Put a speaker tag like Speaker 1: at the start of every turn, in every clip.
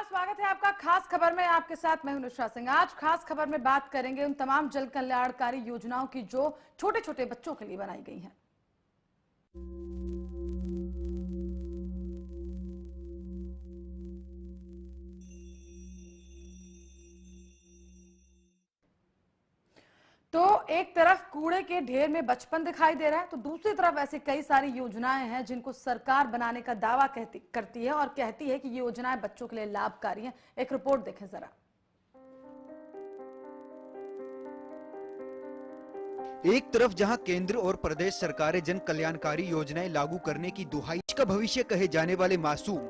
Speaker 1: स्वागत है आपका खास खबर में। आपके साथ मैं हूं नुसरात सिंह। आज खास खबर में बात करेंगे उन तमाम जन कल्याणकारी योजनाओं की जो छोटे छोटे बच्चों के लिए बनाई गई हैं। तो एक तरफ कूड़े के ढेर में बचपन दिखाई दे रहा है, तो दूसरी तरफ ऐसी कई सारी योजनाएं हैं जिनको सरकार बनाने का दावा करती है और कहती है कि ये योजनाएं बच्चों के लिए लाभकारी हैं। एक रिपोर्ट देखें जरा।
Speaker 2: एक तरफ जहां केंद्र और प्रदेश सरकारें जन कल्याणकारी योजनाएं लागू करने की दुहाई का भविष्य कहे जाने वाले मासूम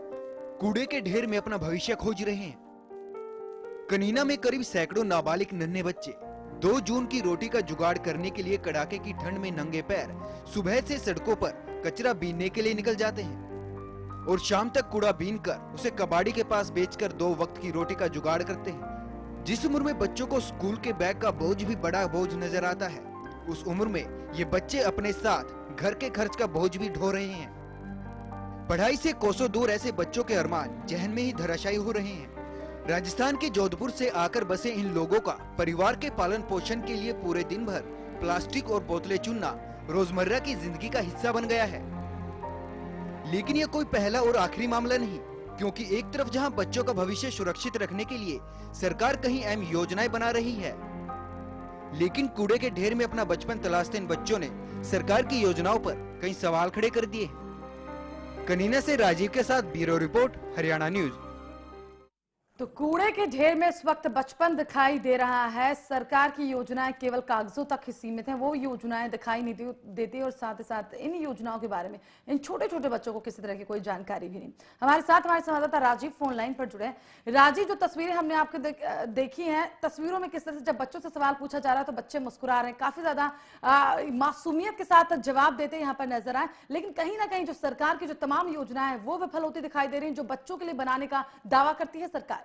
Speaker 2: कूड़े के ढेर में अपना भविष्य खोज रहे हैं। कनीना में करीब सैकड़ों नाबालिग नन्हे बच्चे 2 जून की रोटी का जुगाड़ करने के लिए कड़ाके की ठंड में नंगे पैर सुबह से सड़कों पर कचरा बीनने के लिए निकल जाते हैं और शाम तक कूड़ा बीनकर उसे कबाड़ी के पास बेचकर 2 वक्त की रोटी का जुगाड़ करते हैं। जिस उम्र में बच्चों को स्कूल के बैग का बोझ भी बड़ा बोझ नजर आता है, उस उम्र में ये बच्चे अपने साथ घर के खर्च का बोझ भी ढो रहे हैं। पढ़ाई से कोसों दूर ऐसे बच्चों के अरमान जहन में ही धराशायी हो रहे हैं। राजस्थान के जोधपुर से आकर बसे इन लोगों का परिवार के पालन पोषण के लिए पूरे दिन भर प्लास्टिक और बोतलें चुनना रोजमर्रा की जिंदगी का हिस्सा बन गया है। लेकिन ये कोई पहला और आखिरी मामला नहीं, क्योंकि एक तरफ जहां बच्चों का भविष्य सुरक्षित रखने के लिए सरकार कहीं अहम योजनाएं बना रही है, लेकिन कूड़े के ढेर में अपना बचपन तलाशते इन बच्चों ने सरकार की योजनाओं पर कई सवाल खड़े कर दिए। कनीना से राजीव के साथ ब्यूरो रिपोर्ट, हरियाणा न्यूज।
Speaker 1: तो कूड़े के ढेर में इस वक्त बचपन दिखाई दे रहा है। सरकार की योजनाएं केवल कागजों तक ही सीमित हैं, वो योजनाएं दिखाई नहीं देती और साथ ही साथ इन योजनाओं के बारे में इन छोटे छोटे बच्चों को किसी तरह की कोई जानकारी भी नहीं। हमारे संवाददाता राजीव फोन लाइन पर जुड़े हैं। राजीव, जो तस्वीरें हमने आपके देखी हैं, तस्वीरों में किस तरह से जब बच्चों से सवाल पूछा जा रहा है तो बच्चे मुस्कुरा रहे हैं, काफी ज्यादा मासूमियत के साथ जवाब देते यहाँ पर नजर आए। लेकिन कहीं ना कहीं जो सरकार की जो तमाम योजनाएं हैं वो विफल होती दिखाई दे रही हैं, जो बच्चों के लिए बनाने का दावा करती है सरकार।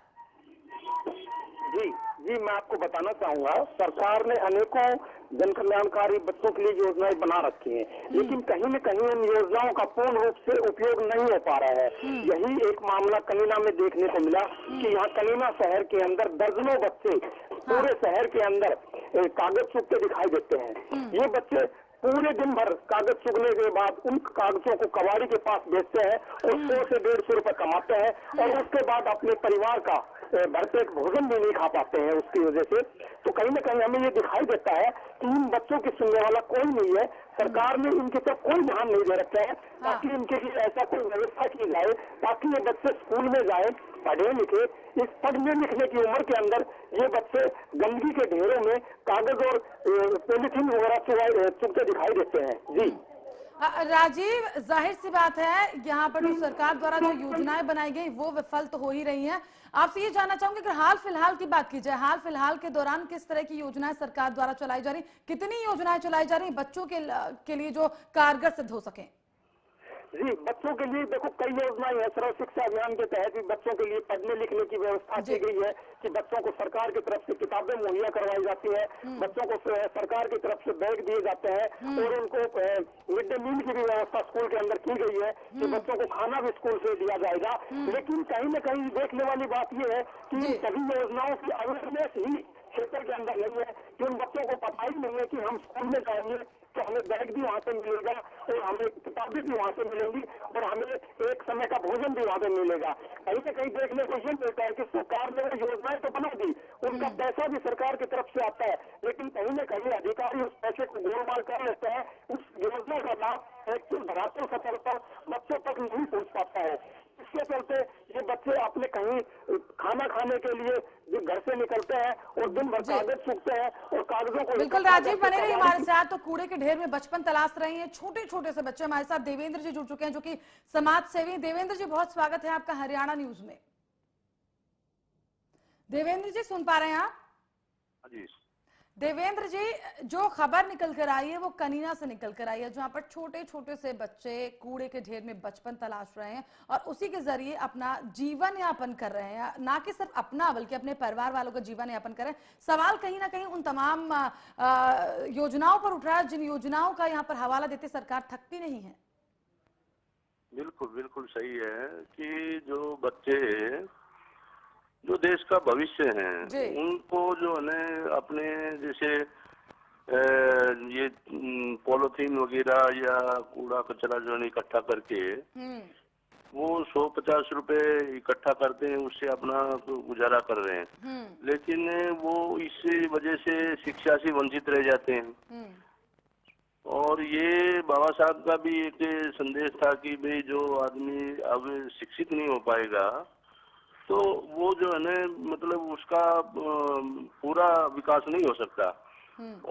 Speaker 3: जी, मैं आपको बताना चाहूंगा, सरकार ने अनेकों जन कल्याणकारी बच्चों के लिए योजनाएं बना रखी हैं, लेकिन कहीं न कहीं इन योजनाओं का पूर्ण रूप से उपयोग नहीं हो पा रहा है। यही एक मामला कनीना में देखने को मिला कि यहाँ कनीना शहर के अंदर दर्जनों बच्चे पूरे शहर के अंदर कागज चुगते दिखाई देते हैं। ये बच्चे पूरे दिन भर कागज चुगने के बाद उन कागजों को कबाड़ी के पास बेचते हैं और 100 से 150 रुपए कमाते हैं और उसके बाद अपने परिवार का भरपेट भोजन भी नहीं खा पाते हैं उसकी वजह से। तो कहीं न कहीं हमें ये दिखाई देता है कि इन बच्चों की सुनने वाला कोई नहीं है। सरकार ने इनकी तरफ कोई ध्यान नहीं दे रखा है ताकि इनके लिए ऐसा कोई व्यवस्था की जाए ताकि ये बच्चे स्कूल में जाए, पढ़े लिखे। इस पढ़ने लिखने की उम्र के अंदर ये बच्चे गंदगी के ढेरों में कागज और पॉलिथीन वगैरह चुगते दिखाई देते हैं। जी
Speaker 1: राजीव, जाहिर सी बात है यहाँ पर जो सरकार द्वारा जो योजनाएं बनाई गई वो विफल तो हो ही रही हैं। आपसे ये जानना चाहूंगी, अगर हाल फिलहाल की बात की जाए, हाल फिलहाल के दौरान किस तरह की योजनाएं सरकार द्वारा चलाई जा रही, कितनी योजनाएं चलाई जा रही बच्चों के लिए जो कारगर सिद्ध हो सके?
Speaker 3: जी, बच्चों के लिए देखो कई योजनाएं हैं। सर्व शिक्षा अभियान के तहत भी बच्चों के लिए पढ़ने लिखने की व्यवस्था की गई है कि बच्चों को सरकार की तरफ से किताबें मुहैया करवाई जाती है, बच्चों को सरकार की तरफ से बैग दिए जाते हैं और उनको मिड डे मील की भी व्यवस्था स्कूल के अंदर की गई है कि बच्चों को खाना भी स्कूल से दिया जाएगा। लेकिन कहीं न कहीं देखने वाली बात यह है कि इन सभी योजनाओं की अवेयरनेस ही क्षेत्र के अंदर नहीं है कि उन बच्चों को पता ही नहीं है कि हम स्कूल में जाएंगे तो हमें बैग भी वहाँ से मिलेगा और हमें किताबें भी वहाँ से मिलेंगी और हमें एक समय का भोजन भी वहाँ से मिलेगा। कहीं न कहीं देखने को ये मिलता है कि सरकार ने योजनाएं तो बना दी, उनका पैसा भी सरकार की तरफ से आता है, लेकिन कहीं न कहीं अधिकारी उस पैसे को गोलमाल कर लेते हैं। उस योजना का लाभ एक धरातल सतह पर बच्चों तक नहीं पहुँच पाता है। इसके चलते ये बच्चे अपने कहीं खाना खाने के लिए जो घर से निकलते हैं और दिन भर कागज चुगते हैं और कागजों को।
Speaker 1: बिल्कुल राजीव, बने रहिए हमारे साथ। तो कूड़े के ढेर में बचपन तलाश रहे हैं छोटे छोटे से बच्चे। हमारे साथ देवेंद्र जी जुड़ चुके हैं जो कि समाज सेवी। देवेंद्र जी, बहुत स्वागत है आपका हरियाणा न्यूज में। देवेंद्र जी, सुन पा रहे हैं आप?
Speaker 4: जी
Speaker 1: देवेंद्र जी, जो खबर निकल कर आई है वो कनीना से निकल कर आई है, जहां पर छोटे छोटे से बच्चे कूड़े के ढेर में बचपन तलाश रहे हैं और उसी के जरिए अपना जीवन यापन कर रहे हैं। ना कि सिर्फ अपना बल्कि अपने परिवार वालों का जीवन यापन कर रहे हैं। सवाल कहीं ना कहीं उन तमाम योजनाओं पर उठ रहा है जिन योजनाओं का यहाँ पर हवाला देते सरकार थकती नहीं है।
Speaker 4: बिल्कुल बिल्कुल सही है कि जो बच्चे जो देश का भविष्य
Speaker 1: जी।
Speaker 4: है उनको जो है ना अपने जैसे ये पॉलिथीन वगैरह या कूड़ा कचरा जो है इकट्ठा करके वो 150 रुपए इकट्ठा करते हैं, उससे अपना गुजारा कर रहे हैं। लेकिन वो इस वजह से शिक्षा से वंचित रह जाते हैं। और ये बाबा साहब का भी एक संदेश था कि भाई जो आदमी अब शिक्षित नहीं हो पाएगा तो वो जो है ना मतलब उसका पूरा विकास नहीं हो सकता।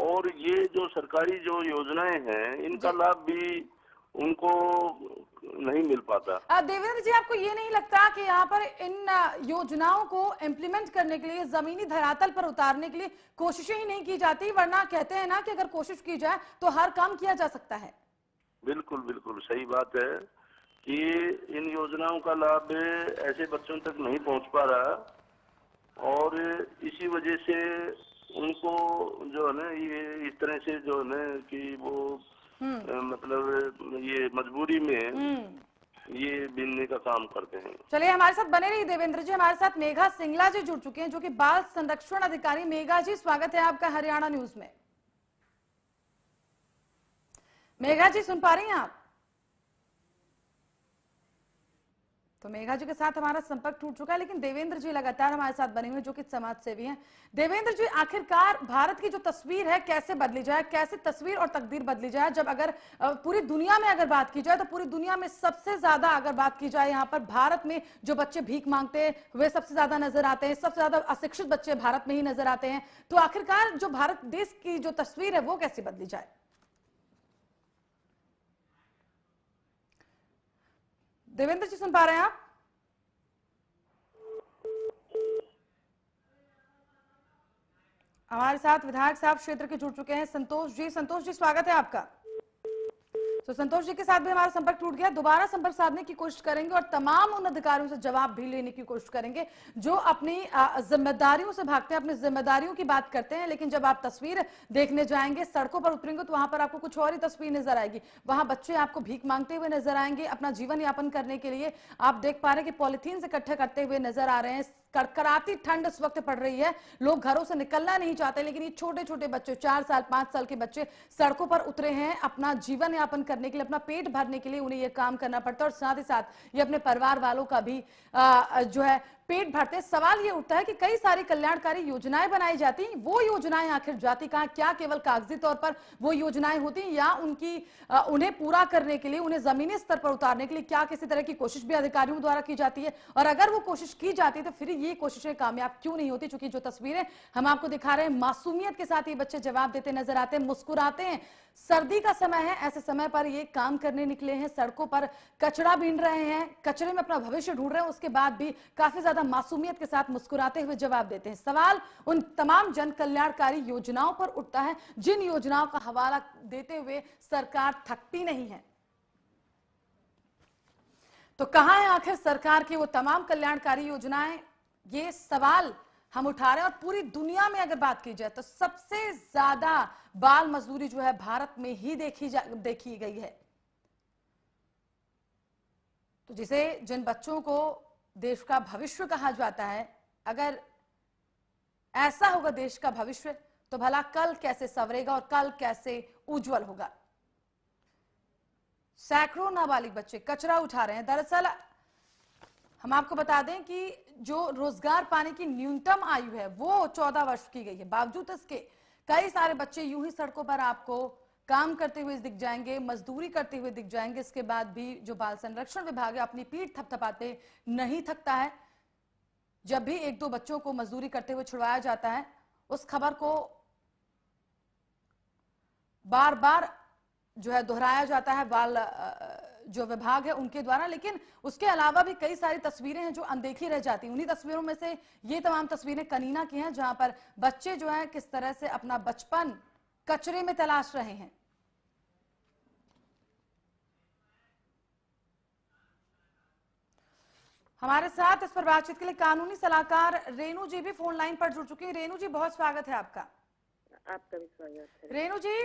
Speaker 4: और ये जो सरकारी जो योजनाएं हैं इनका लाभ भी उनको नहीं मिल पाता।
Speaker 1: देवेंद्र जी, आपको ये नहीं लगता कि यहाँ पर इन योजनाओं को इम्प्लीमेंट करने के लिए, जमीनी धरातल पर उतारने के लिए कोशिशें ही नहीं की जाती? वरना कहते हैं ना कि अगर कोशिश की जाए तो हर काम किया जा सकता है।
Speaker 4: बिल्कुल बिल्कुल सही बात है कि इन योजनाओं का लाभ ऐसे बच्चों तक नहीं पहुंच पा रहा और इसी वजह से उनको जो है ना ये इस तरह से जो है ना कि वो मतलब ये मजबूरी में ये बीनने का काम करते हैं।
Speaker 1: चलिए, हमारे साथ बने रहिए देवेंद्र जी। हमारे साथ मेघा सिंगला जी जुड़ चुके हैं जो कि बाल संरक्षण अधिकारी। मेघा जी, स्वागत है आपका हरियाणा न्यूज में। मेघा जी, सुन पा रही हैं आप? तो मेघा जी के साथ हमारा संपर्क टूट चुका है, लेकिन देवेंद्र जी लगातार हमारे साथ बने हुए जो कि समाज सेवी हैं। देवेंद्र जी, आखिरकार भारत की जो तस्वीर है कैसे बदली जाए, कैसे तस्वीर और तकदीर बदली जाए? जब अगर पूरी दुनिया में अगर बात की जाए तो पूरी दुनिया में सबसे ज्यादा अगर बात की जाए यहाँ पर भारत में जो बच्चे भीख मांगते हैं वे सबसे ज्यादा नजर आते हैं, सबसे ज्यादा अशिक्षित बच्चे भारत में ही नजर आते हैं। तो आखिरकार जो भारत देश की जो तस्वीर है वो कैसे बदली जाए? देवेंद्र जी, सुन पा रहे हैं आप? हमारे साथ विधायक साहब क्षेत्र के जुड़ चुके हैं संतोष जी। संतोष जी, स्वागत है आपका। तो संतोष जी के साथ भी हमारा संपर्क टूट गया। दोबारा संपर्क साधने की कोशिश करेंगे और तमाम उन अधिकारियों से जवाब भी लेने की कोशिश करेंगे जो अपनी जिम्मेदारियों से भागते हैं, अपनी जिम्मेदारियों की बात करते हैं, लेकिन जब आप तस्वीर देखने जाएंगे, सड़कों पर उतरेंगे तो वहां पर आपको कुछ और ही तस्वीर नजर आएगी। वहां बच्चे आपको भीख मांगते हुए नजर आएंगे, अपना जीवन यापन करने के लिए आप देख पा रहे हैं कि पॉलिथीन से इकट्ठे करते हुए नजर आ रहे हैं। कड़कड़ाती ठंड इस वक्त पड़ रही है, लोग घरों से निकलना नहीं चाहते, लेकिन ये छोटे छोटे बच्चे, 4 साल 5 साल के बच्चे सड़कों पर उतरे हैं अपना जीवन यापन करने के लिए, अपना पेट भरने के लिए उन्हें ये काम करना पड़ता है और साथ ही साथ ये अपने परिवार वालों का भी जो है पेट भरते हैं। सवाल ये उठता है कि कई सारी कल्याणकारी योजनाएं बनाई जाती हैं, वो योजनाएं आखिर जाती कहां? क्या केवल कागजी तौर पर वो योजनाएं होती हैं या उन्हें पूरा करने के लिए, उन्हें जमीनी स्तर पर उतारने के लिए क्या किसी तरह की कोशिश भी अधिकारियों द्वारा की जाती है? और अगर वो कोशिश की जाती है तो फिर ये कोशिशें कामयाब क्यों नहीं होती? चूंकि जो तस्वीरें हम आपको दिखा रहे हैं, मासूमियत के साथ ये बच्चे जवाब देते नजर आते हैं, मुस्कुराते हैं। सर्दी का समय है, ऐसे समय पर ये काम करने निकले हैं, सड़कों पर कचरा बीन रहे हैं, कचरे में अपना भविष्य ढूंढ रहे हैं, उसके बाद भी काफी ज्यादा मासूमियत के साथ मुस्कुराते हुए जवाब देते हैं। सवाल उन तमाम जन कल्याणकारी योजनाओं पर उठता है जिन योजनाओं का हवाला देते हुए सरकार थकती नहीं है। तो कहां है आखिर सरकार की वो तमाम कल्याणकारी योजनाएं? ये सवाल हम उठा रहे हैं। और पूरी दुनिया में अगर बात की जाए तो सबसे ज्यादा बाल मजदूरी जो है भारत में ही देखी गई है। तो जिन बच्चों को देश का भविष्य कहा जाता है, अगर ऐसा होगा देश का भविष्य तो भला कल कैसे संवरेगा और कल कैसे उज्जवल होगा? सैकड़ों नाबालिग बच्चे कचरा उठा रहे हैं। दरअसल हम आपको बता दें कि जो रोजगार पाने की न्यूनतम आयु है वो 14 वर्ष की गई है। बावजूद इसके कई सारे बच्चे यूं ही सड़कों पर आपको काम करते हुए दिख जाएंगे, मजदूरी करते हुए दिख जाएंगे। इसके बाद भी जो बाल संरक्षण विभाग है अपनी पीठ थपथपाते नहीं थकता है। जब भी 1-2 बच्चों को मजदूरी करते हुए छुड़वाया जाता है, उस खबर को बार बार जो है दोहराया जाता है बाल जो विभाग है उनके द्वारा, लेकिन उसके अलावा भी कई सारी तस्वीरें हैं जो अनदेखी रह जाती हैं। उन्हीं तस्वीरों में से ये तमाम तस्वीरें कनीना की हैं जहां पर बच्चे जो है किस तरह से अपना बचपन कचरे में तलाश रहे हैं। हमारे साथ इस पर बातचीत के लिए कानूनी सलाहकार रेणु जी भी फोन लाइन पर जुड़ चुकी हैं। रेणु जी, बहुत स्वागत है आपका।
Speaker 5: आपका भी स्वागत है।
Speaker 1: रेणु जी,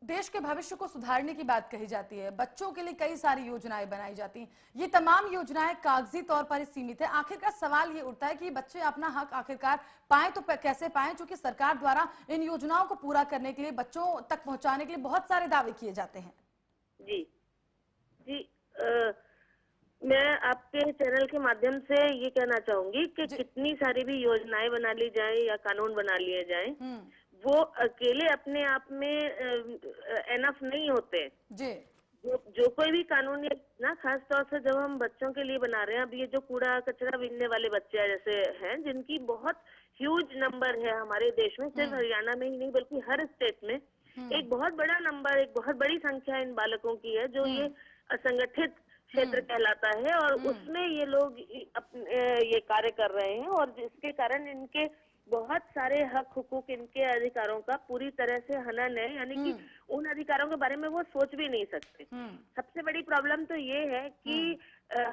Speaker 1: देश के भविष्य को सुधारने की बात कही जाती है, बच्चों के लिए कई सारी योजनाएं बनाई जाती हैं। ये तमाम योजनाएं कागजी तौर पर ही सीमित है। आखिरकार सवाल ये उठता है कि बच्चे अपना हक आखिरकार पाएं तो कैसे पाएं, क्योंकि सरकार द्वारा इन योजनाओं को पूरा करने के लिए, बच्चों तक पहुंचाने के लिए बहुत सारे दावे किए जाते हैं।
Speaker 5: जी जी मैं आपके चैनल के माध्यम से ये कहना चाहूंगी कि कितनी सारी भी योजनाएं बना ली जाए या कानून बना लिए जाए, वो अकेले अपने आप में एनफ नहीं होते।
Speaker 1: जी
Speaker 5: जो कोई भी कानून ना, खास तौर से जब हम बच्चों के लिए बना रहे हैं, अब ये जो कूड़ा कचरा बीनने वाले बच्चे जैसे हैं, जिनकी बहुत ह्यूज नंबर है हमारे देश में, सिर्फ हरियाणा में ही नहीं बल्कि हर स्टेट में एक बहुत बड़ा नंबर, एक बहुत बड़ी संख्या इन बालकों की है जो ये असंगठित क्षेत्र कहलाता है, और उसमें ये लोग ये कार्य कर रहे हैं, और जिसके कारण इनके बहुत सारे हक हुकूक, इनके अधिकारों का पूरी तरह से हनन है, यानी कि उन अधिकारों के बारे में वो सोच भी नहीं सकते। सबसे बड़ी प्रॉब्लम तो ये है कि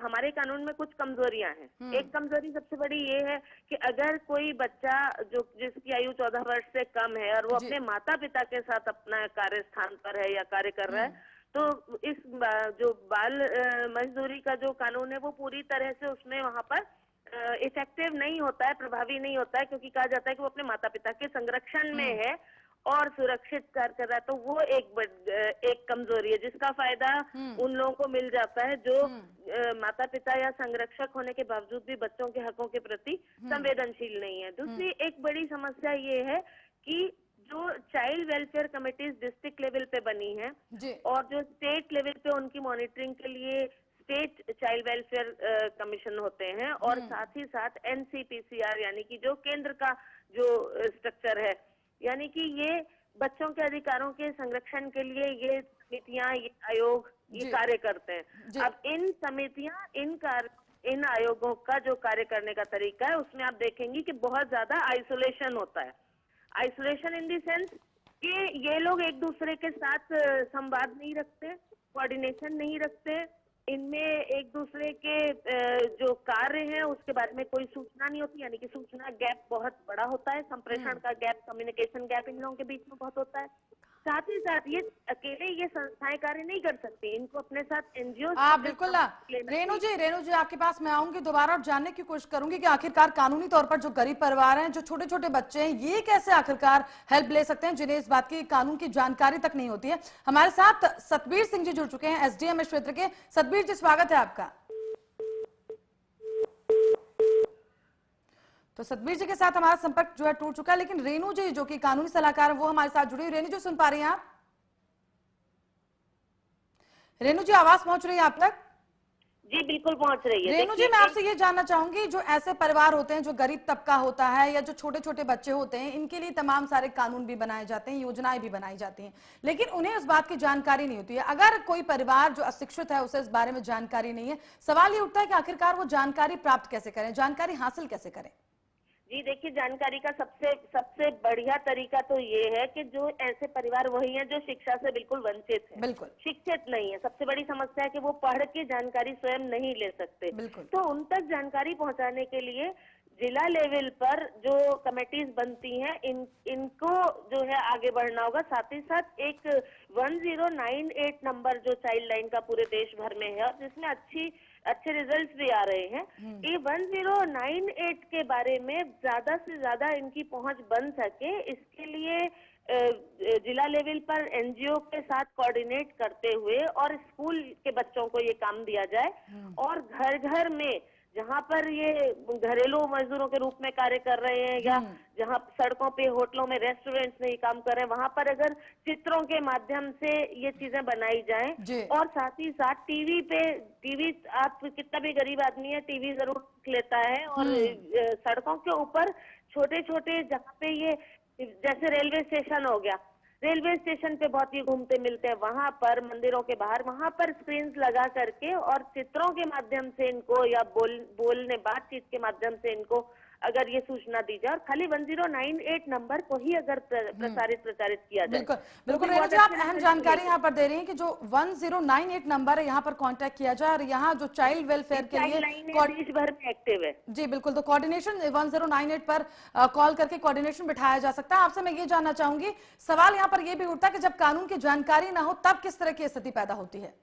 Speaker 5: हमारे कानून में कुछ कमजोरियां हैं। एक कमजोरी सबसे बड़ी ये है कि अगर कोई बच्चा जिसकी आयु 14 वर्ष से कम है और वो अपने माता पिता के साथ अपना कार्य स्थान पर है या कार्य कर रहा है, तो इस जो बाल मजदूरी का जो कानून है वो पूरी तरह से उसमें वहां पर इफेक्टिव नहीं होता है, प्रभावी नहीं होता है, क्योंकि कहा जाता है कि वो अपने माता पिता के संरक्षण में है और सुरक्षित कार्य कर रहा है। तो वो एक कमजोरी है जिसका फायदा उन लोगों को मिल जाता है जो माता पिता या संरक्षक होने के बावजूद भी बच्चों के हकों के प्रति संवेदनशील नहीं है। दूसरी एक बड़ी समस्या ये है कि जो child welfare committees district level पे बनी है और जो स्टेट लेवल पे उनकी मॉनिटरिंग के लिए स्टेट चाइल्ड वेलफेयर कमीशन होते हैं, और साथ ही साथ NCPCR यानी कि जो केंद्र का जो स्ट्रक्चर है, यानी कि ये बच्चों के अधिकारों के संरक्षण के लिए ये समितियां, ये आयोग ये कार्य करते हैं। अब इन समितियां, इन आयोगों का जो कार्य करने का तरीका है, उसमें आप देखेंगे कि बहुत ज्यादा आइसोलेशन होता है। आइसोलेशन इन द सेंस कि ये लोग एक दूसरे के साथ संवाद नहीं रखते, कोऑर्डिनेशन नहीं रखते, इनमें एक दूसरे के जो कार्य हैं उसके बारे में कोई सूचना नहीं होती, यानी कि सूचना गैप बहुत बड़ा होता है, संप्रेषण का गैप, कम्युनिकेशन गैप इन लोगों के बीच में बहुत होता है। साथ ही साथ ये अकेले ये संस्थाएं कार्य नहीं कर सकती, इनको अपने साथ एनजीओ।
Speaker 1: आप बिल्कुल ना रेणु जी आपके पास मैं आऊंगी दोबारा और जानने की कोशिश करूंगी कि आखिरकार कानूनी तौर पर जो गरीब परिवार हैं, जो छोटे छोटे बच्चे हैं, ये कैसे आखिरकार हेल्प ले सकते हैं जिन्हें इस बात की कानून की जानकारी तक नहीं होती है। हमारे साथ सतबीर सिंह जी जुड़ चुके हैं, SDM क्षेत्र के। सतबीर जी स्वागत है आपका। तो सतबीर जी के साथ हमारा संपर्क जो है टूट चुका है, लेकिन रेणु जी जो कि कानूनी सलाहकार है वो हमारे साथ जुड़ी हुई। रेणु जी सुन पा रही हैं आप? रेणु जी आवाज पहुंच रही है आप तक?
Speaker 5: जी बिल्कुल पहुंच रही है।
Speaker 1: रेणु जी मैं आपसे ये जानना चाहूंगी, जो ऐसे परिवार होते हैं, जो गरीब तबका होता है या जो छोटे छोटे बच्चे होते हैं, इनके लिए तमाम सारे कानून भी बनाए जाते हैं, योजनाएं भी बनाई जाती हैं, लेकिन उन्हें उस बात की जानकारी नहीं होती है। अगर कोई परिवार जो अशिक्षित है, उसे इस बारे में जानकारी नहीं है, सवाल ये उठता है कि आखिरकार वो जानकारी प्राप्त कैसे करें, जानकारी हासिल कैसे करें?
Speaker 5: जी देखिए, जानकारी का सबसे बढ़िया तरीका तो ये है कि जो ऐसे परिवार वही हैं जो शिक्षा से बिल्कुल वंचित हैं,
Speaker 1: बिल्कुल
Speaker 5: शिक्षित नहीं है। सबसे बड़ी समस्या है कि वो पढ़ के जानकारी स्वयं नहीं ले सकते। तो उन तक जानकारी पहुंचाने के लिए जिला लेवल पर जो कमेटीज बनती हैं, इनको जो है आगे बढ़ना होगा। साथ ही साथ एक 1098 नंबर जो चाइल्ड लाइन का पूरे देश भर में है और जिसमें अच्छे रिजल्ट्स भी आ रहे हैं, ये 1098 के बारे में ज्यादा से ज्यादा इनकी पहुंच बन सके, इसके लिए जिला लेवल पर एनजीओ के साथ कोऑर्डिनेट करते हुए और स्कूल के बच्चों को ये काम दिया जाए, और घर घर में जहाँ पर ये घरेलू मजदूरों के रूप में कार्य कर रहे हैं या जहाँ सड़कों पे, होटलों में, रेस्टोरेंट्स में ये काम कर रहे हैं, वहां पर अगर चित्रों के माध्यम से ये चीजें बनाई जाएं, और साथ ही साथ टीवी आप कितना भी गरीब आदमी है टीवी जरूर लेता है, और सड़कों के ऊपर छोटे छोटे जहाँ पे ये जैसे रेलवे स्टेशन हो गया, रेलवे स्टेशन पे बहुत ही घूमते मिलते हैं, वहां पर मंदिरों के बाहर वहां पर स्क्रीन्स लगा करके और चित्रों के माध्यम से इनको या बातचीत के माध्यम से इनको अगर ये सूचना दी जाए और खाली 1098 नंबर को ही अगर प्रचारित किया जाए।
Speaker 1: बिल्कुल बिल्कुल रेणु जी, आप अहम जानकारी यहाँ पर दे रही हैं कि जो 1098 नंबर है यहाँ पर कांटेक्ट किया जाए और यहाँ जो चाइल्ड वेलफेयर के लिए
Speaker 5: देश भर में एक्टिव है।
Speaker 1: जी बिल्कुल, तो कोऑर्डिनेशन 1098 पर कॉल करके कोऑर्डिनेशन बिठाया जा सकता है। आपसे मैं ये जानना चाहूंगी, सवाल यहाँ पर ये भी उठता है कि जब कानून की जानकारी ना हो तब किस तरह की स्थिति पैदा होती है?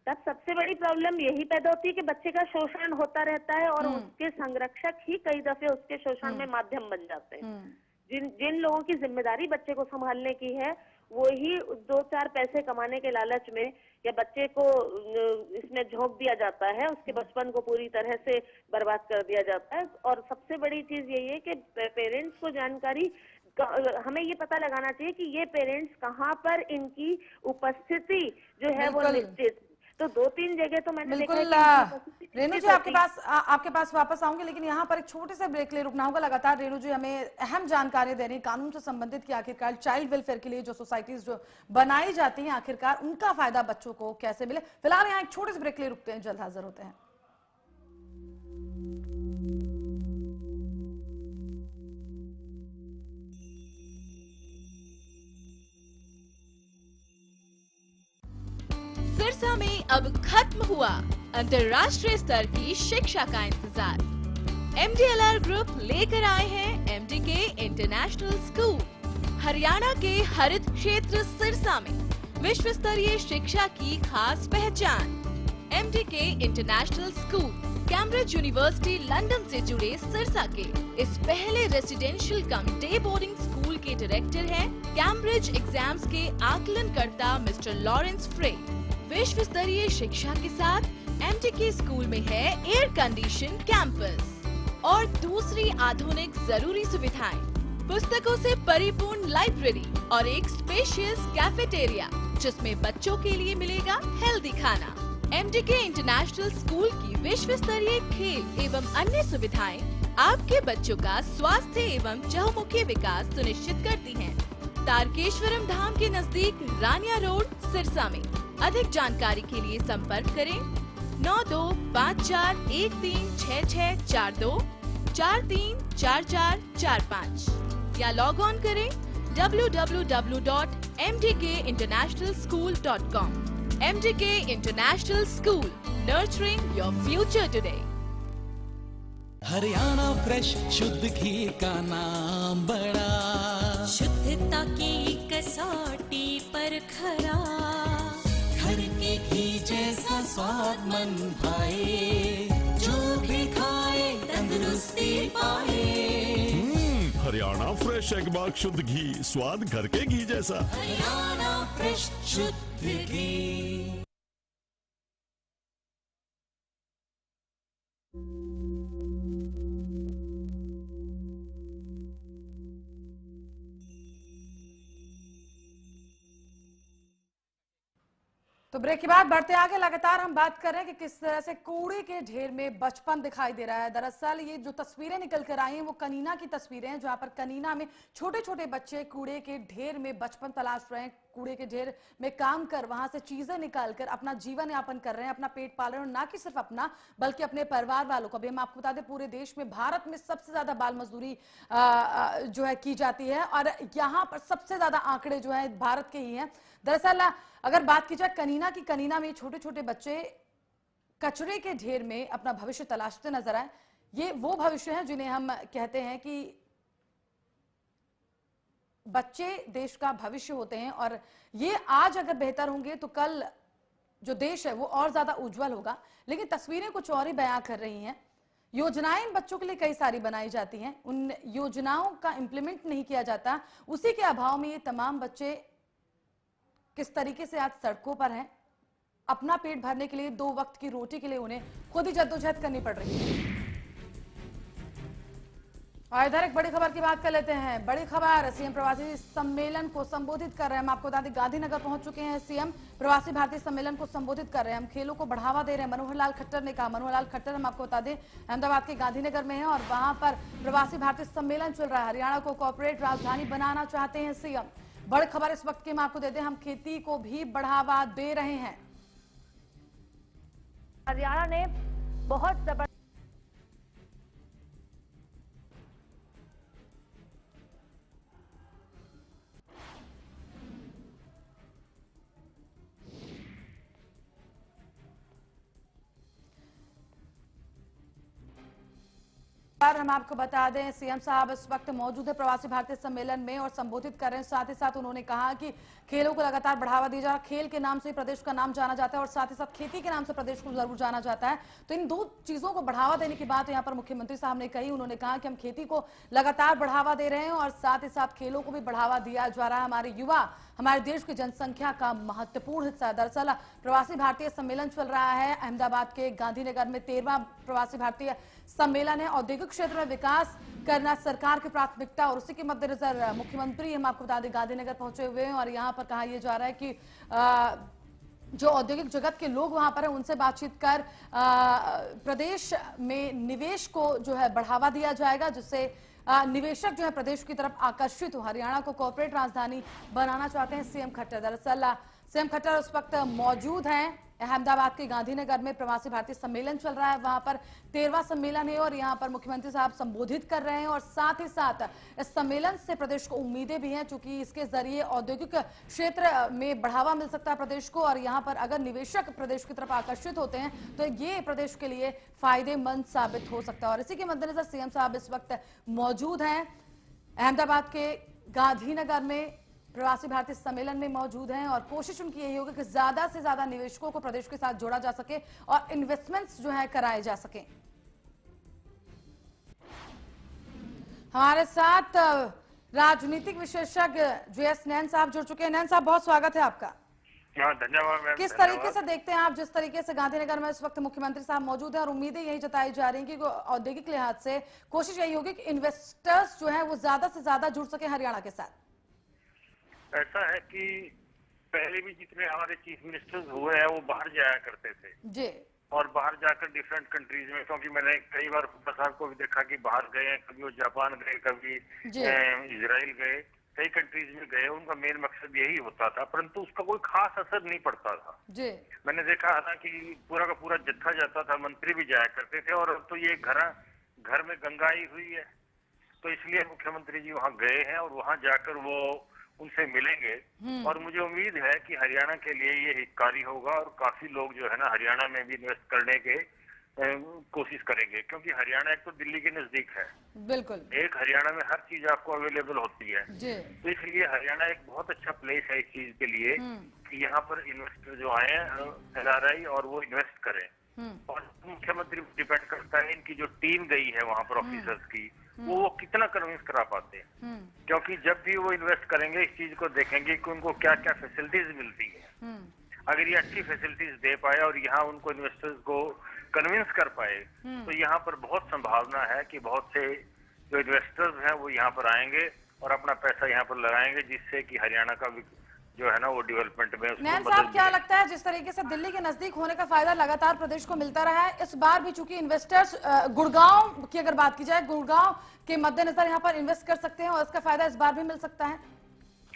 Speaker 5: तब सबसे बड़ी प्रॉब्लम यही पैदा होती है कि बच्चे का शोषण होता रहता है और उसके संरक्षक ही कई दफे उसके शोषण में माध्यम बन जाते हैं। जिन लोगों की जिम्मेदारी बच्चे को संभालने की है वो ही 2-4 पैसे कमाने के लालच में या बच्चे को इसमें झोंक दिया जाता है, उसके बचपन को पूरी तरह से बर्बाद कर दिया जाता है। और सबसे बड़ी चीज यही है कि पेरेंट्स को जानकारी, हमें ये पता लगाना चाहिए कि ये पेरेंट्स कहाँ पर इनकी उपस्थिति जो है वो निश्चित। तो 2-3 जगह तो मैंने देखा है कि
Speaker 1: रेणु जी आपके पास वापस आऊंगी, लेकिन यहाँ पर एक छोटे से ब्रेक ले रुकना होगा। लगातार रेणु जी हमें अहम जानकारी दे रही है कानून से संबंधित कि आखिरकार चाइल्ड वेलफेयर के लिए जो सोसाइटीज जो बनाई जाती हैं आखिरकार उनका फायदा बच्चों को कैसे मिले। फिलहाल यहाँ एक छोटे से ब्रेक ले रुकते हैं, जल्द हाजिर होते हैं।
Speaker 6: सिरसा में अब खत्म हुआ अंतर्राष्ट्रीय स्तर की शिक्षा का इंतजार। MDLR ग्रुप लेकर आए हैं MDK इंटरनेशनल स्कूल। हरियाणा के हरित क्षेत्र सिरसा में विश्व स्तरीय शिक्षा की खास पहचान। MDK international school Cambridge university London से जुड़े सिरसा के इस पहले रेसिडेंशियल कम डे बोर्डिंग स्कूल के डायरेक्टर हैं कैम्ब्रिज एग्जाम्स के आकलनकर्ता मिस्टर लॉरेंस फ्रे। विश्व स्तरीय शिक्षा के साथ MDK स्कूल में है एयर कंडीशन कैंपस और दूसरी आधुनिक जरूरी सुविधाएं, पुस्तकों से परिपूर्ण लाइब्रेरी और एक स्पेशियस कैफेटेरिया जिसमें बच्चों के लिए मिलेगा हेल्दी खाना। MDK इंटरनेशनल स्कूल की विश्व स्तरीय खेल एवं अन्य सुविधाएं आपके बच्चों का स्वास्थ्य एवं चहुमुखी विकास सुनिश्चित करती हैं। तारकेश्वरम धाम के नजदीक रानिया रोड सिरसा में। अधिक जानकारी के लिए संपर्क करें 9254136642 434445 या लॉग ऑन करें www.mdkinternationalschool.com। MDK international school, nurturing your future today.
Speaker 7: Haryana fresh शुद्ध घी का नाम बड़ा,
Speaker 8: शुद्धता की कसौटी पर खरा,
Speaker 7: घर के घी जैसा स्वाद मन भाए, जो भी खाए तंदुरुस्ती पाए।
Speaker 9: हरियाणा फ्रेश एगबाग शुद्ध घी, स्वाद घर के घी जैसा।
Speaker 7: हरियाणा फ्रेश शुद्ध घी।
Speaker 1: तो ब्रेक के बाद बढ़ते आगे, लगातार हम बात कर रहे हैं कि किस तरह से कूड़े के ढेर में बचपन दिखाई दे रहा है। दरअसल ये जो तस्वीरें निकल कर आई हैं वो कनीना की तस्वीरें हैं, जहां पर कनीना में छोटे छोटे बच्चे कूड़े के ढेर में बचपन तलाश रहे हैं, कूड़े के ढेर में काम कर वहां से चीजें निकाल कर अपना जीवन यापन कर रहे हैं, अपना पेट पाल रहे हैं, और ना कि सिर्फ अपना बल्कि अपने परिवार वालों को भी। हम आपको बता दें पूरे देश में भारत में सबसे ज्यादा बाल मजदूरी जो है की जाती है और यहाँ पर सबसे ज्यादा आंकड़े जो है भारत के ही हैं। दरअसल अगर बात की जाए कनीना की, कनीना में छोटे छोटे बच्चे कचरे के ढेर में अपना भविष्य तलाशते नजर आए। ये वो भविष्य है जिन्हें हम कहते हैं कि बच्चे देश का भविष्य होते हैं, और ये आज अगर बेहतर होंगे तो कल जो देश है वो और ज्यादा उज्जवल होगा। लेकिन तस्वीरें कुछ और ही बयां कर रही हैं। योजनाएं इन बच्चों के लिए कई सारी बनाई जाती हैं, उन योजनाओं का इंप्लीमेंट नहीं किया जाता। उसी के अभाव में ये तमाम बच्चे किस तरीके से आज सड़कों पर हैं। अपना पेट भरने के लिए, 2 वक्त की रोटी के लिए उन्हें खुद ही जद्दोजहद करनी पड़ रही है। और इधर एक बड़ी खबर की बात कर लेते हैं। बड़ी खबर, सीएम प्रवासी सम्मेलन को संबोधित कर रहे हैं। हम आपको बता दें गांधीनगर पहुंच चुके हैं सीएम, प्रवासी भारतीय सम्मेलन को संबोधित कर रहे हैं। हम खेलों को बढ़ावा दे रहे हैं, मनोहर लाल खट्टर ने कहा। मनोहर लाल खट्टर हम आपको बता दें अहमदाबाद के गांधीनगर में है और वहां पर प्रवासी भारतीय सम्मेलन चल रहा है। हरियाणा को कॉर्पोरेट राजधानी बनाना चाहते हैं सीएम। बड़ी खबर इस वक्त की हम आपको देते हैं, हम खेती को भी बढ़ावा दे रहे हैं।
Speaker 10: हरियाणा ने बहुत जबरदस्त
Speaker 1: पर हम आपको बता दें, सीएम साहब इस वक्त मौजूद है प्रवासी भारतीय सम्मेलन में और संबोधित कर रहे हैं। साथ ही साथ उन्होंने कहा कि खेलों को लगातार बढ़ावा दिया जा रहा है। खेल के नाम से प्रदेश का नाम जाना जाता है और साथ ही साथ खेती के नाम से प्रदेश को जरूर जाना जाता है। तो इन दो चीजों को बढ़ावा देने की बात यहाँ पर मुख्यमंत्री साहब ने कही। उन्होंने कहा कि हम खेती को लगातार बढ़ावा दे रहे हैं और साथ ही साथ खेलों को भी बढ़ावा दिया जा रहा है। हमारे युवा हमारे देश की जनसंख्या का महत्वपूर्ण हिस्सा है। दरअसल प्रवासी भारतीय सम्मेलन चल रहा है अहमदाबाद के गांधीनगर में। 13वां प्रवासी भारतीय सम्मेलन है। औद्योगिक क्षेत्र में विकास करना सरकार की प्राथमिकता और उसी के मद्देनजर मुख्यमंत्री हम आपको बता दें गांधीनगर पहुंचे हुए हैं और यहां पर कहा यह जा रहा है कि जो औद्योगिक जगत के लोग वहां पर हैं उनसे बातचीत कर प्रदेश में निवेश को जो है बढ़ावा दिया जाएगा, जिससे निवेशक जो है प्रदेश की तरफ आकर्षित हो। हरियाणा को कॉर्पोरेट राजधानी बनाना चाहते हैं सीएम खट्टर। दरअसल सीएम खट्टर उस वक्त मौजूद हैं अहमदाबाद के गांधीनगर में। प्रवासी भारतीय सम्मेलन चल रहा है, वहां पर 13वां सम्मेलन है और यहां पर मुख्यमंत्री साहब संबोधित कर रहे हैं और साथ ही साथ इस सम्मेलन से प्रदेश को उम्मीदें भी हैं, क्योंकि इसके जरिए औद्योगिक क्षेत्र में बढ़ावा मिल सकता है प्रदेश को और यहां पर अगर निवेशक प्रदेश की तरफ आकर्षित होते हैं तो ये प्रदेश के लिए फायदेमंद साबित हो सकता है। और इसी के मद्देनजर सीएम साहब इस वक्त मौजूद हैं अहमदाबाद के गांधीनगर में, प्रवासी भारतीय सम्मेलन में मौजूद हैं और कोशिश उनकी यही होगी कि ज्यादा से ज्यादा निवेशकों को प्रदेश के साथ जोड़ा जा सके और इन्वेस्टमेंट्स जो है कराए जा सके। हमारे साथ राजनीतिक विशेषज्ञ JS नैन साहब जुड़ चुके हैं। नैन साहब, बहुत स्वागत है आपका।
Speaker 3: धन्यवाद मैम।
Speaker 1: किस तरीके से देखते हैं आप जिस तरीके से गांधीनगर में इस वक्त मुख्यमंत्री साहब मौजूद हैं और उम्मीदें यही जताई जा रही हैं कि औद्योगिक लिहाज से कोशिश यही होगी कि इन्वेस्टर्स जो है वो ज्यादा से ज्यादा जुड़ सके हरियाणा के साथ।
Speaker 3: ऐसा है कि पहले भी जितने हमारे चीफ मिनिस्टर्स हुए हैं वो बाहर जाया करते थे
Speaker 1: जी,
Speaker 3: और बाहर जाकर डिफरेंट कंट्रीज में, क्योंकि मैंने कई बार साहब को भी देखा कि बाहर गए हैं, कभी वो जापान गए, कभी इजराइल गए, कई कंट्रीज में गए। उनका मेन मकसद यही होता था, परंतु उसका कोई खास असर नहीं पड़ता था
Speaker 1: जी।
Speaker 3: मैंने देखा है ना कि पूरा का पूरा जत्था जाता था, मंत्री भी जाया करते थे और अब तो ये घर में गंगा आई हुई है, तो इसलिए मुख्यमंत्री जी वहाँ गए हैं और वहाँ जाकर वो उनसे मिलेंगे और मुझे उम्मीद है कि हरियाणा के लिए ये हितकारी होगा और काफी लोग जो है ना हरियाणा में भी इन्वेस्ट करने के कोशिश करेंगे, क्योंकि हरियाणा एक तो दिल्ली के नजदीक है,
Speaker 1: बिल्कुल,
Speaker 3: एक हरियाणा में हर चीज आपको अवेलेबल होती है
Speaker 1: जी।
Speaker 3: तो इसलिए हरियाणा एक बहुत अच्छा प्लेस है इस चीज के लिए कि यहाँ पर इन्वेस्टर जो आए NRI और वो इन्वेस्ट करें। और मुख्यमंत्री डिपेंड करता है इनकी जो टीम गई है वहाँ पर ऑफिसर्स की, वो कितना कन्विंस करा पाते हैं, क्योंकि जब भी वो इन्वेस्ट करेंगे इस चीज को देखेंगे कि उनको क्या क्या फैसिलिटीज मिलती है। अगर ये अच्छी फैसिलिटीज दे पाए और यहाँ उनको इन्वेस्टर्स को कन्विंस कर पाए तो यहाँ पर बहुत संभावना है कि बहुत से जो इन्वेस्टर्स हैं वो यहाँ पर आएंगे और अपना पैसा यहाँ पर लगाएंगे, जिससे कि हरियाणा का जो है ना वो डेवलपमेंट में उसको
Speaker 1: नैन साहब, क्या लगता है जिस तरीके से दिल्ली के नजदीक होने का फायदा लगातार प्रदेश को मिलता रहा है, इस बार भी चूंकि इन्वेस्टर्स गुड़गांव की अगर बात की जाए, गुड़गांव के मद्देनजर यहाँ पर इन्वेस्ट कर सकते हैं और इसका फायदा इस बार भी मिल सकता है?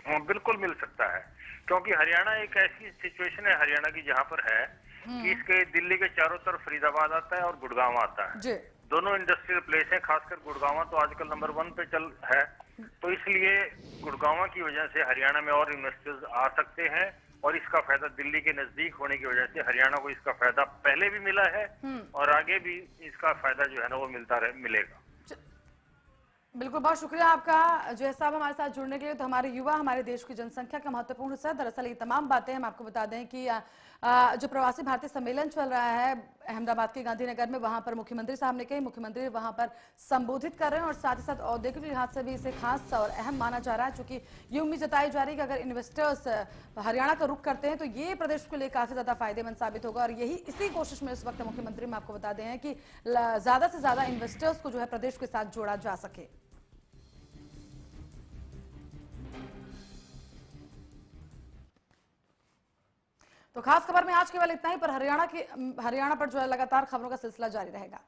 Speaker 3: हाँ, बिल्कुल मिल सकता है, क्योंकि हरियाणा एक ऐसी सिचुएशन है हरियाणा की जहाँ पर है कि इसके दिल्ली के चारों तरफ फरीदाबाद आता है और गुड़गांव आता है
Speaker 1: जी।
Speaker 3: दोनों इंडस्ट्रियल प्लेस है, खासकर गुड़गांव तो आजकल नंबर 1 पे चल है, तो इसलिए गुड़गांव की वजह से हरियाणा में और इन्वेस्टर्स आ सकते हैं और इसका फायदा दिल्ली के नजदीक होने की वजह से हरियाणा को इसका फायदा पहले भी मिला है और आगे भी इसका फायदा जो है ना वो मिलेगा।
Speaker 1: बिल्कुल, बहुत शुक्रिया आपका जय साहब हमारे साथ जुड़ने के लिए। तो हमारे युवा हमारे देश की जनसंख्या का महत्वपूर्ण हिस्सा है। दरअसल ये तमाम बातें हम आपको बता दें कि जो प्रवासी भारतीय सम्मेलन चल रहा है अहमदाबाद के गांधीनगर में, वहां पर मुख्यमंत्री साहब ने कही, मुख्यमंत्री वहां पर संबोधित कर रहे हैं और साथ ही साथ औद्योगिक लिहाज से भी इसे खास और अहम माना जा रहा है, क्योंकि ये उम्मीद जताई जा रही है कि अगर इन्वेस्टर्स हरियाणा का रुख करते हैं तो ये प्रदेश के लिए काफी ज्यादा फायदेमंद साबित होगा। और यही इसी कोशिश में इस वक्त मुख्यमंत्री हम आपको बता दें कि ज्यादा से ज्यादा इन्वेस्टर्स को जो है प्रदेश के साथ जोड़ा जा सके। तो खास खबर में आज केवल इतना ही, पर हरियाणा पर जो है लगातार खबरों का सिलसिला जारी रहेगा।